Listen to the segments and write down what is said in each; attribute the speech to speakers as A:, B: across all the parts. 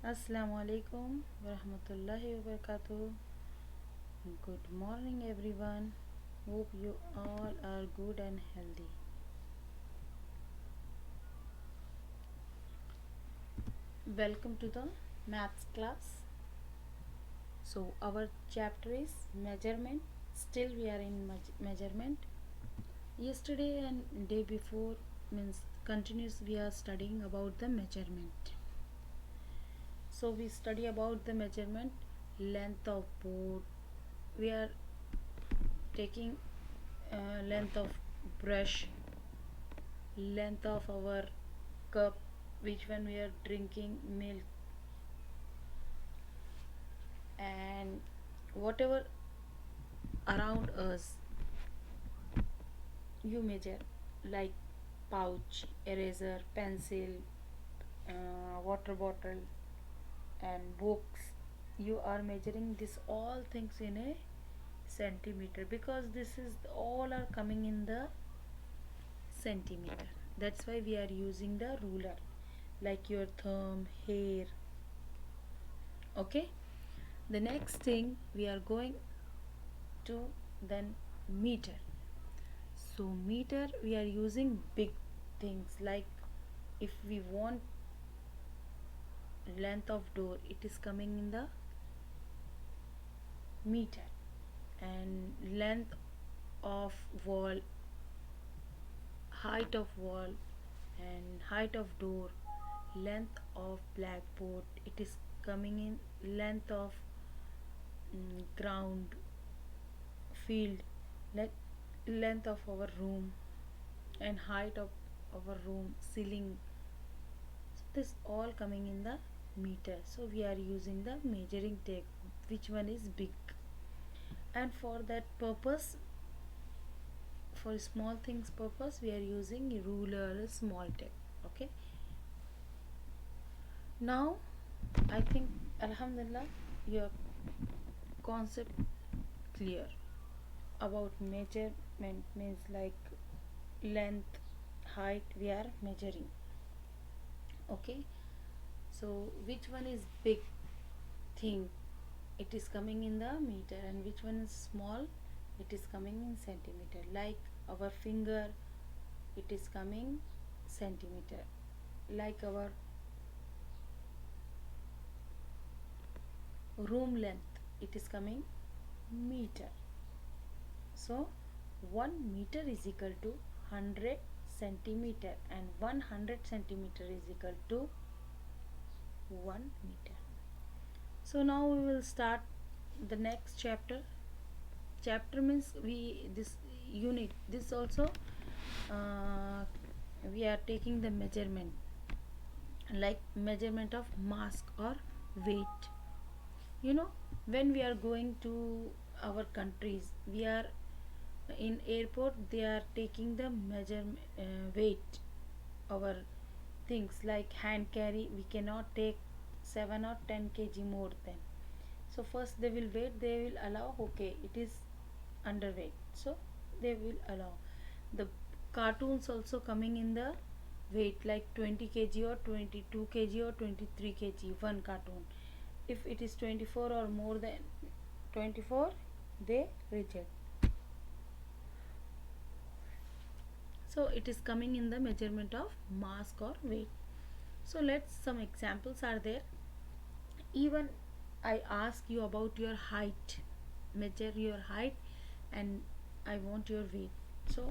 A: Assalamu alaikum warahmatullahi wabarakatuh. Good morning, everyone. Hope you all are good and healthy. Welcome to the maths class. So, our chapter is measurement. Still, we are in measurement. Yesterday and day before means continuous we are studying about the measurement. So, we study about the measurement length of board. We are taking length of brush, length of our cup, which one we are drinking milk, and whatever around us you measure, like pouch, eraser, pencil, water bottle, and books. You are measuring this all things in a centimeter because this is all are coming in the centimeter. That's why we are using the ruler, like your thumb, hair. Okay, the next thing we are going to then meter. So meter we are using big things, like if we want length of door, it is coming in the meter, and length of wall, height of wall, and height of door, length of blackboard, it is coming in length of ground, field, like length of our room, and height of our room, ceiling. So this all coming in the meter. So we are using the measuring tape, which one is big, and for that purpose, for small things purpose, we are using ruler, small tape. Okay, now I think alhamdulillah your concept clear about measurement, means like length, height we are measuring. Okay, so which one is big thing, it is coming in the meter, and which one is small, it is coming in centimeter. Like our finger, it is coming centimeter. Like our room length, it is coming meter. So 1 meter is equal to 100 centimeter, and 100 centimeter is equal to 1 meter. So now we will start the next chapter. Chapter means we this unit, this also uh, we are taking the measurement, like measurement of mass or weight. You know, when we are going to our countries, we are in airport, they are taking the measure weight, our things like hand carry, we cannot take 7 or 10 kg more than. So first they will wait, they will allow, okay it is underweight, so they will allow. The cartoons also coming in the weight, like 20 kg or 22 kg or 23 kg one cartoon. If it is 24 or more than 24, they reject. So it is coming in the measurement of mass or weight. So let's, some examples are there. Even I ask you about your height, measure your height, and I want your weight. So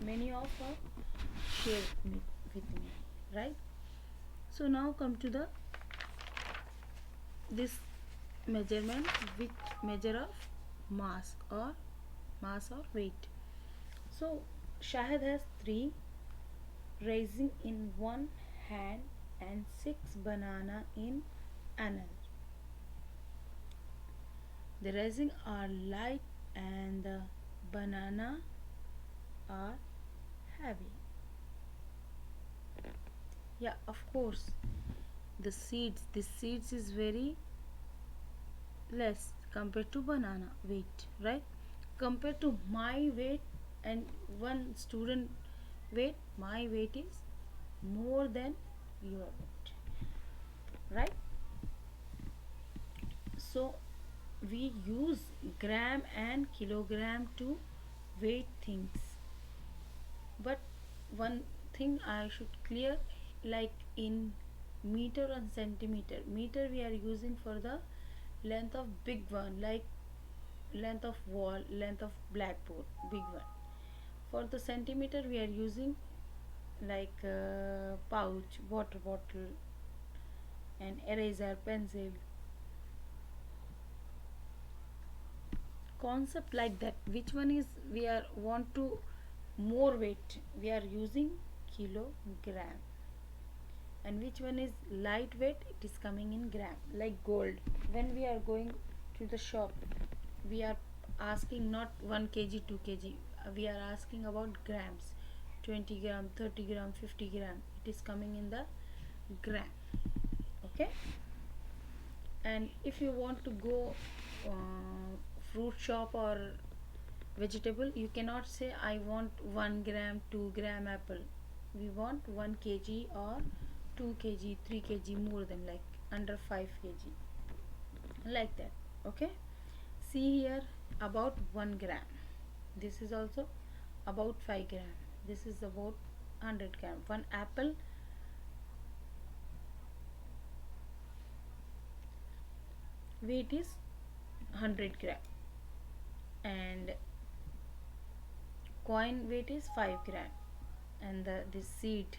A: many of share with me, right? So now come to the this measurement, which measure of mass or weight. So Shahid has 3 raising in one hand and 6 banana in another. The raising are light and the banana are heavy. Yeah, of course. The seeds is very less compared to banana weight, right? Compared to my weight and one student weight, my weight is more than your weight, right? So we use gram and kilogram to weight things. But one thing I should clear, like in meter and centimeter, meter we are using for the length of big one, like length of wall, length of blackboard, big one. For the centimeter we are using like pouch, water bottle, and eraser, pencil, concept like that. Which one is we are want to more weight, we are using kilogram. And which one is lightweight, it is coming in gram. Like gold, when we are going to the shop, we are asking not 1 kg 2 kg, we are asking about grams, 20 gram, 30 gram, 50 gram, it is coming in the gram. Okay. And if you want to go fruit shop or vegetable, you cannot say I want 1 gram 2 gram apple. We want 1 kg or 2 kg 3 kg, more than, like under 5 kg, like that. Okay. See here, about 1 gram, this is also about 5 gram, this is about 100 gram. One apple weight is 100 gram, and coin weight is 5 gram, and this seed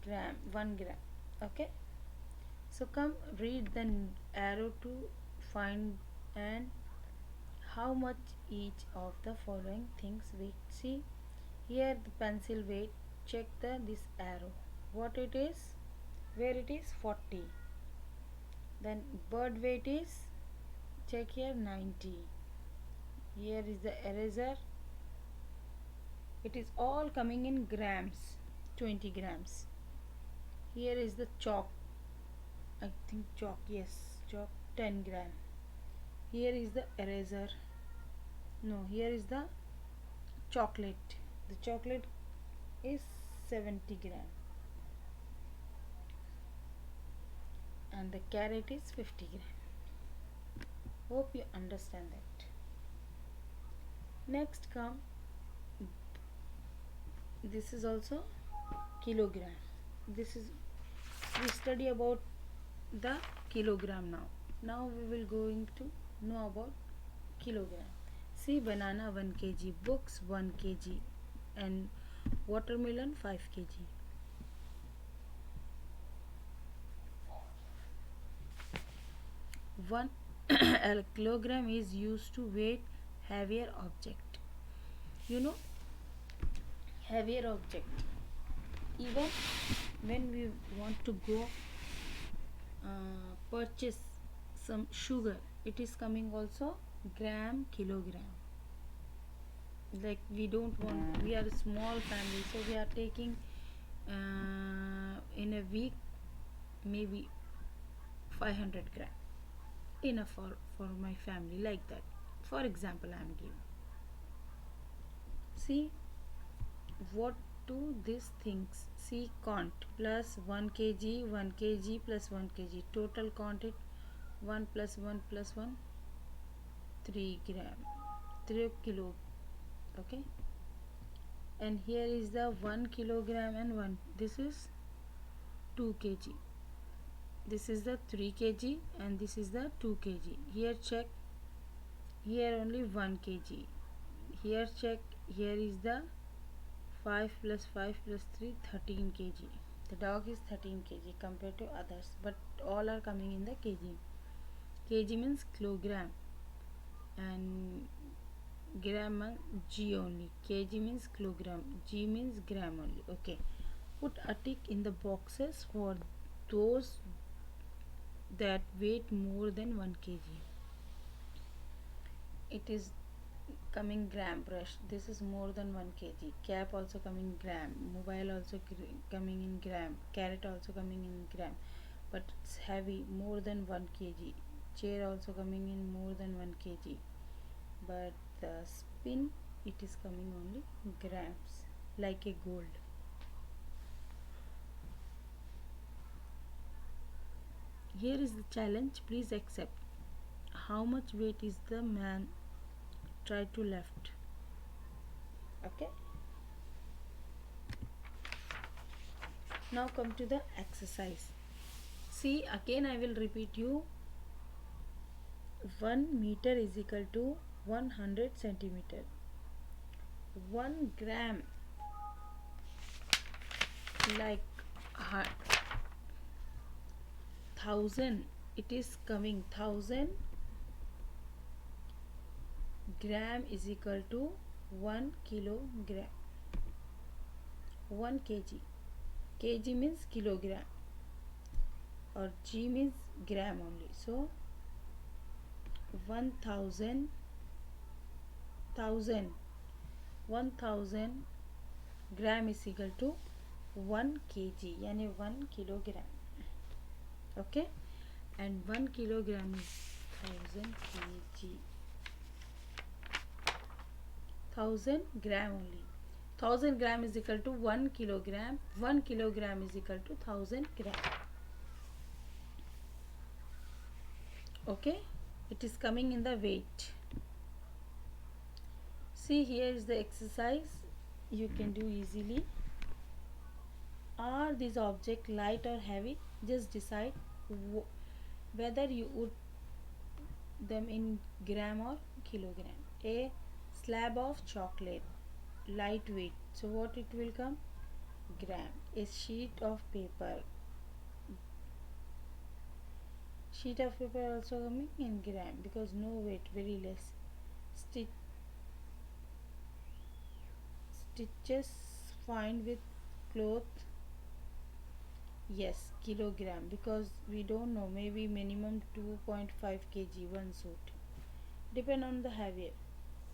A: gram, 1 gram. Okay. So come read the arrow to find and how much each of the following things weight. See here, the pencil weight, check the this arrow, what it is, where it is 40. Then bird weight is, check here, 90. Here is the eraser, it is all coming in grams, 20 grams. Here is the chalk, I think chalk, yes, chalk, 10 gram. Here is the eraser, no, here is the chocolate, the chocolate is 70 gram, and the carrot is 50 gram. Hope you understand that. Next come, this is also kilogram. This is, we study about the kilogram. Now we will going to know about kilogram. See, banana 1 kg, books 1 kg, and watermelon 5 kg. One a kilogram is used to weight heavier object. You know, heavier object. Even when we want to go purchase some sugar, it is coming also gram, kilogram. Like we don't want, we are a small family, so we are taking in a week maybe 500 gram, enough for my family, like that. For example, I am giving. See what do these things, see count, plus 1 kg 1 kg plus 1 kg, total count it, 1 plus 1 plus 1, 3 gram, 3 kilo. Okay. And here is the 1 kilogram and 1, this is 2 kg, this is the 3 kg, and this is the 2 kg. Here check, here only 1 kg, here check, here is the 5 plus 5 plus 3, 13 kg. The dog is 13 kg compared to others, but all are coming in the kg. Kg means kilogram, and gram G only. Kg means kilogram, G means gram only. Okay. Put a tick in the boxes for those that weight more than 1 kg. It is coming gram. Brush, this is more than 1 kg. Cap also coming gram. Mobile also coming in gram. Carrot also coming in gram, but it's heavy, more than 1 kg. Chair also coming in more than 1 kg, but the spin, it is coming only grams, like a gold. here is the challenge, please accept. How much weight is the man try to lift? Okay, now come to the exercise. See, again I will repeat you. 1 meter is equal to 100 centimeter. 1 gram, like 1000, it is coming 1000 gram is equal to 1 kilogram. 1 kg, kg means kilogram, or g means gram only. So 1000 gram is equal to 1 kg, यानी 1 kilogram. Okay, and 1 kilogram is 1000 kg. 1000 gram only. 1000 gram is equal to 1 kilogram. 1 kilogram is equal to 1000 gram. Okay, it is coming in the weight. See, here is the exercise you can do easily. Are these objects light or heavy? Just decide whether you would them in gram or kilogram. A slab of chocolate, lightweight, so what it will come? Gram. A sheet of paper also coming in gram, because no weight, very less. Stitches find with cloth, yes, kilogram, because we don't know, maybe minimum 2.5 kg one suit, depend on the heavier,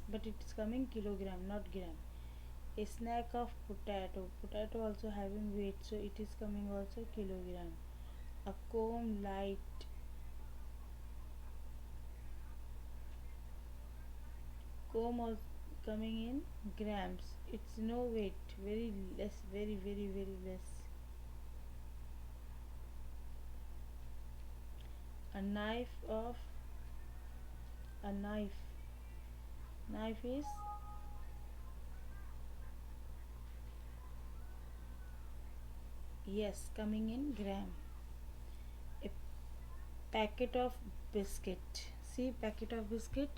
A: but it is coming kilogram, not gram. A snack of potato also having weight, so it is coming also kilogram. A comb light, comb also coming in grams, it's no weight, very less, very less. A knife is, yes, coming in gram. A packet of biscuit, see, packet of biscuit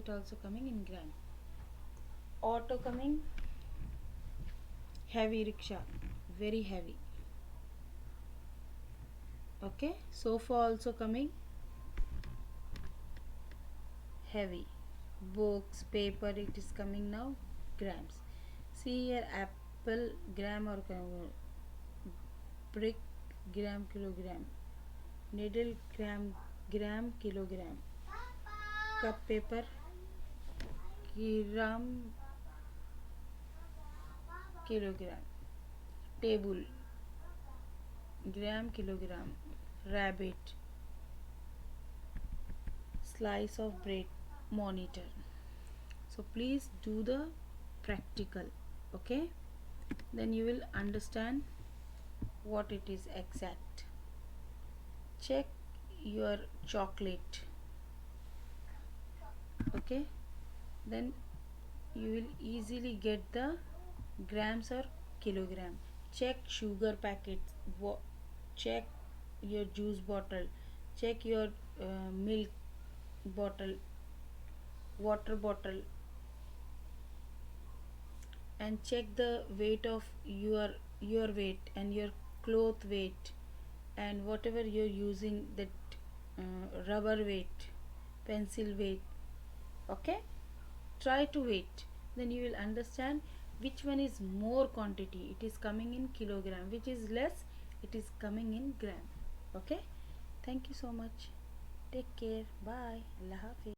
A: also coming in gram. Auto coming heavy, rickshaw very heavy. Okay, sofa also coming heavy. Books, paper, it is coming now grams. See here, apple gram or brick gram, kilogram. Needle gram kilogram. Cup paper gram kilogram. Table gram kilogram. Rabbit, slice of bread, monitor. So please do the practical, okay, then you will understand what it is exact. Check your chocolate, okay, then you will easily get the grams or kilogram. Check sugar packets, check your juice bottle, check your milk bottle, water bottle, and check the weight of your weight and your cloth weight, and whatever you're using, that rubber weight, pencil weight. Okay, try to weight, then you will understand which one is more quantity, it is coming in kilogram, which is less, it is coming in gram. Okay, thank you so much, take care, bye, Allah Hafiz.